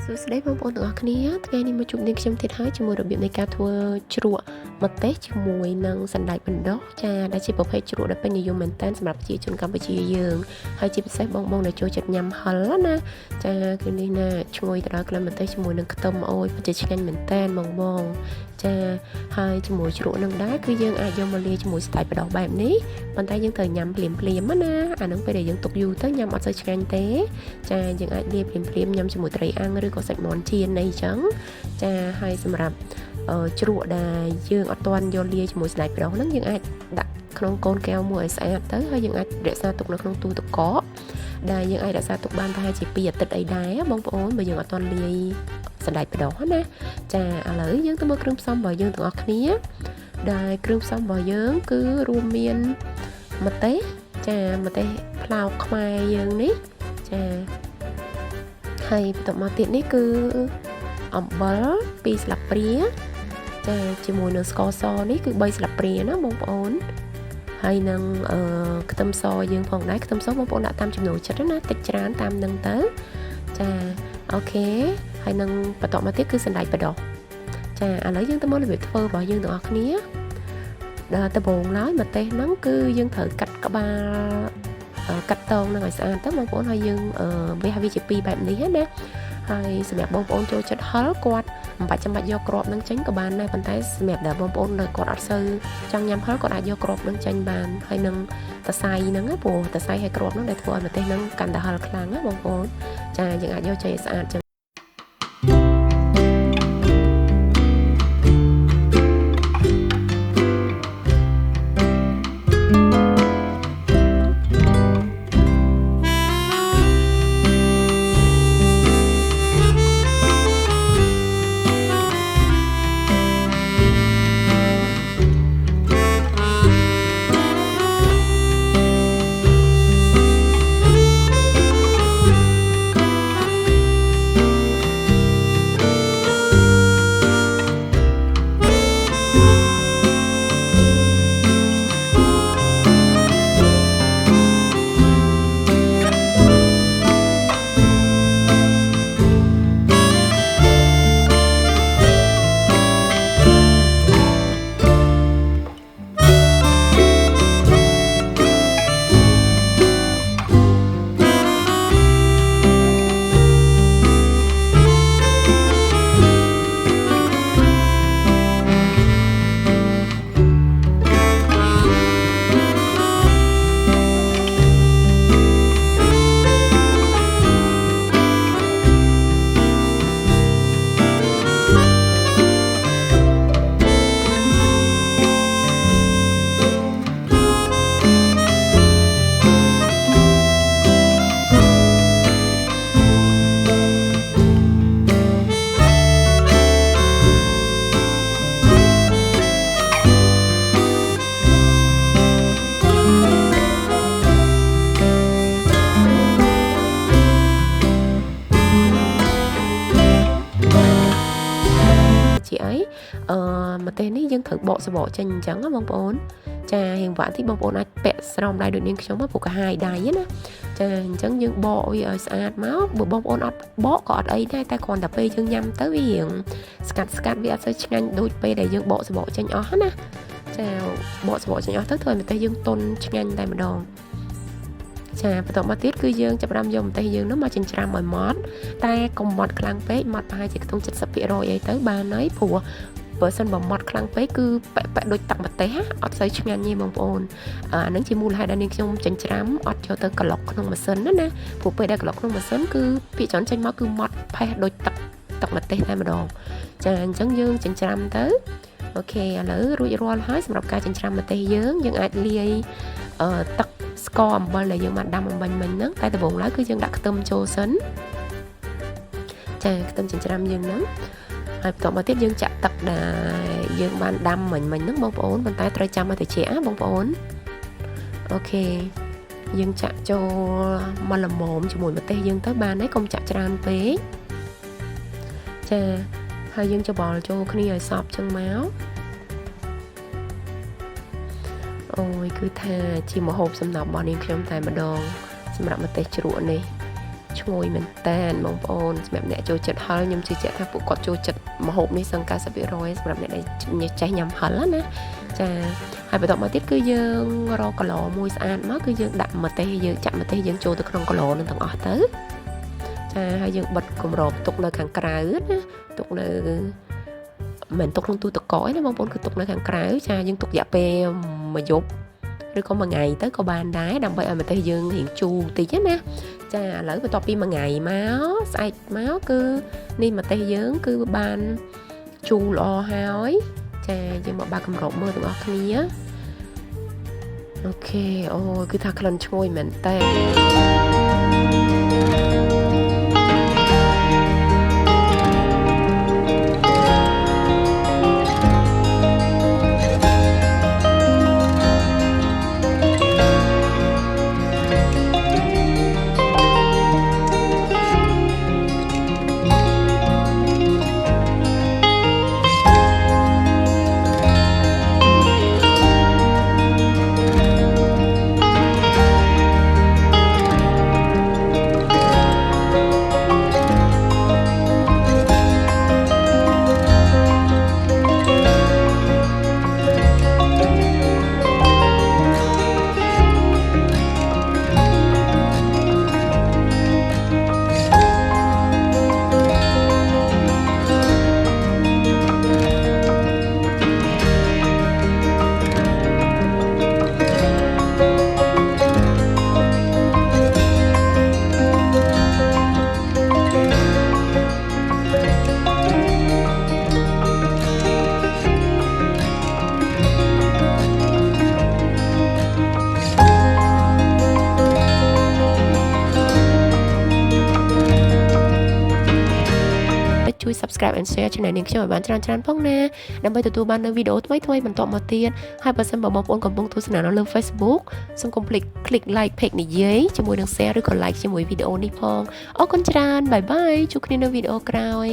សួស្តីបងប្អូនទាំងអស់គ្នាថ្ងៃនេះមកជួបនាងខ្ញុំទៀតហើយជាមួយរបៀបនៃការធ្វើជ្រក់ម្ទេសជាមួយនឹងសណ្តែកបណ្ដុះចាដែលជាប្រភេទជ្រក់ដែលពេញនិយមមែនទែនសម្រាប់ប្រជាជនកម្ពុជាយើងហើយជាពិសេសបងៗដែលចូលចិត្តញ៉ាំហឹលណាចាគឺនេះណាឈ្ងុយទៅដល់ក្លិនម្ទេសជាមួយនឹងខ្ទឹមអូយពិតជាឆ្ងាញ់មែនទែនបងចាហើយជាមួយជ្រក់នឹងដែរគឺយើងអាចយកមកលាយជាមួយសណ្តែកបណ្ដុះបែបនេះប៉ុន្តែយើងត្រូវញ៉ាំភ្លាមណាអានឹងពេលដែលយើងទុកយូរទៅញ៉ាំអត់សូវឆ្ងាញ់ទេចាយើងអាចលាយភ្លាមញ៉ាំជាមួយត្រីអាំងឬក៏សាច់មាន់ចៀនអីចឹងចាហើយសម្រាប់ជ្រក់ដែលយើងអត់ទាន់យកលាយជាមួយសណ្តែកបណ្ដុះហ្នឹងយើងអាចដាក់ក្នុងកូនកែវមួយឲ្យស្អាតទៅហើយយើងអាចរក្សាទុកនៅក្នុងទូទឹកកកដែលយើងអាចរក្សាទុកបានប្រហែលជា2អាទិត្យអីដែរបងប្អូនបើយើងអត់ទាន់លាយសណ្តែកបណ្ដុះណាចាឥឡូវយើងទៅមើលគ្រឿងផ្សំរបស់យើងទាំងអស់គ្នាដែលគ្រឿងផ្សំរបស់យើងគឺរួមមានម្ទេសចាម្ទេសផ្លោកខ្មែរយើងនេះចាហើយបន្ទាប់មកទៀតនេះគឺអំបិល2ស្លាបព្រាចាជាមួយនឹងស្ករសនេះគឺ3ស្លាបព្រាណាបងប្អូនហើយនឹងខ្ទឹមសយើងផងដែរខ្ទឹមសបងប្អូនដាក់តាមចំណូលចិត្តណាតិចច្រើនតាមនឹងទៅចាអូខេហើយនឹងបន្តមកទៀតគឺសណ្តែកបណ្ដុះចាឥឡូវយើងទៅមើលរបៀបធ្វើរបស់យើងទាំងអស់គ្នាដល់ដំបូងឡើយម្ទេសហ្នឹងគឺយើងត្រូវកាត់ក្បាលកាត់តងនឹងឲ្យស្អាតទៅបងប្អូនហើយយើងវាជាពីរបែបនេះណាហើយសម្រាប់បងប្អូនចូលចិត្តហឹលគាត់មិនបាច់ចាំបាច់យកគ្រាប់នឹងចេញក៏បានដែរប៉ុន្តែសម្រាប់ដែលបងប្អូនដែលគាត់អត់សូវចង់ញ៉ាំហឹលគាត់អាចយកគ្រាប់នឹងចេញបានហើយនឹងតសៃហ្នឹងព្រោះតសៃហើយគ្រាប់ហ្នឹងដែលធ្វើឲ្យម្ទេសហ្នឹងកាន់តែហឹលខ្លាំងណាបងប្អូនចាយើងអាចយកចេញឲ្យស្អាតចឹងជាអីម្ទេសនេះយើងត្រូវបកសបកចេញអញ្ចឹងណាបងប្អូនចារៀងវ៉ាក់ទីបងប្អូនអាចពាក់ស្រោមដៃដូចនាងខ្ញុំព្រោះកាហាយដៃណាចាអញ្ចឹងយើងបកវាឲ្យស្អាតមកបើបងប្អូនអត់បកក៏អត់អីដែរតែគ្រាន់តែពេលយើងញ៉ាំទៅវារៀងស្កាត់វាអត់សូវឆ្ងាញ់ដូចពេលដែលយើងបកសបកចេញអស់ណាចាបកសបកចេញអស់ទៅធ្វើឲ្យម្ទេសយើងទន់ឆ្ងាញ់តែម្ដងចាបន្តមកទៀតគឺយើងចាប់ផ្ដើមយកម្ទេសយើងនោះមកចិញ្ច្រាំឲ្យម៉ត់តែកុំម៉ត់ខ្លាំងពេកម៉ត់ប្រហែលជាខ្ទង់ 70% អីទៅបានហើយព្រោះបើសិនបើម៉ត់ខ្លាំងពេកគឺប៉ែដូចតាក់ម្ទេសអត់សូវឆ្ងាញ់ទេបងប្អូនអានឹងជាមូលហេតុដែលនាងខ្ញុំចិញ្ច្រាំអត់យកទៅក្លុកក្នុងម៉ាស៊ីនណាព្រោះពេលដែលក្លុកក្នុងម៉ាស៊ីនគឺពាក្យច្រើនចេញមកគឺម៉ត់ផេះដូចតាក់ម្ទេសតែម្ដងចាអញ្ចឹងយើងចិញ្ច្រាំទៅអូខេឥឡូវរួចរាល់ហើយសម្រាប់ការចិញ្ច្រាំម្ទេសយើងអាចលាយទឹកស្ករអំបិលដែលយើងបានដាំអំបញ្ញមិញហ្នឹងតែដំបូងឡើយគឺយើងដាក់ខ្ទឹមចូលសិនចាខ្ទឹមចិញ្ច្រាំយើងហ្នឹងហើយបន្តមកទៀតយើងចាក់ទឹកដែលយើងបានដាំមិញហ្នឹងបងប្អូនប៉ុន្តែត្រូវចាំឲ្យត្រជាក់ណាបងប្អូនអូខេយើងចាក់ចូលមកល្មមជាមួយម្ទេសយើងទៅបានហើយកុំចាក់ច្រើនពេកចាហើយយើងច្បល់ចូលគ្នាឲ្យសព្វចឹងមកអូយគឺថាជាម្ហូបសម្រាប់របស់នាងខ្ញុំតែម្ដងសម្រាប់ម្ទេសជ្រក់នេះ ឈ្ងុយមែនតានបងប្អូនសម្រាប់អ្នកចូលចិត្តហឹរខ្ញុំជឿជាក់ថាពួកគាត់ចូលចិត្តម្ហូបនេះសឹង 90% សម្រាប់អ្នកដែលចេះញ៉ាំហឹរណាចាហើយបន្តមកទៀតគឺយើងរកគីឡមួយស្អាតមកគឺយើងដាក់ម្ទេសយើងចាក់ម្ទេសយើងចូលទៅក្នុងគីឡនឹងទាំងអស់ទៅចាហើយយើងបិទគម្របទុកនៅខាងក្រៅណាទុកនៅមិនទុកក្នុងទូទឹកកកឯណាបងប្អូនគឺទុកនៅខាងក្រៅចាយើងទុករយៈពេលមួយយប់ឬក៏មួយថ្ងៃទៅក៏បានដែរដើម្បីឲ្យម្ទេសយើងរៀងជូរតិចណាចាឥឡូវបន្ទាប់ពីមួយថ្ងៃមកស្អែកមកគឺនេះម្ទេសយើងគឺបានជូរល្អហើយចាយើងមកបើកគម្របមើលទាំងអស់គ្នាអូខេអូគឺថាក្លិនឈ្ងុយមែនតើជួយ subscribe and share channel នាងខ្ញុំឲ្យបានច្រើនផងណាដើម្បីទទួលបាននូវវីដេអូថ្មីៗបន្តមកទៀតហើយបើសិនបងប្អូនកំពុងទស្សនានៅលើ Facebook សូមកុំភ្លេច click like page និយាយជាមួយនឹង share ឬក៏ like ជាមួយវីដេអូនេះផងអរគុណច្រើនបាយបាយជួបគ្នានៅវីដេអូក្រោយ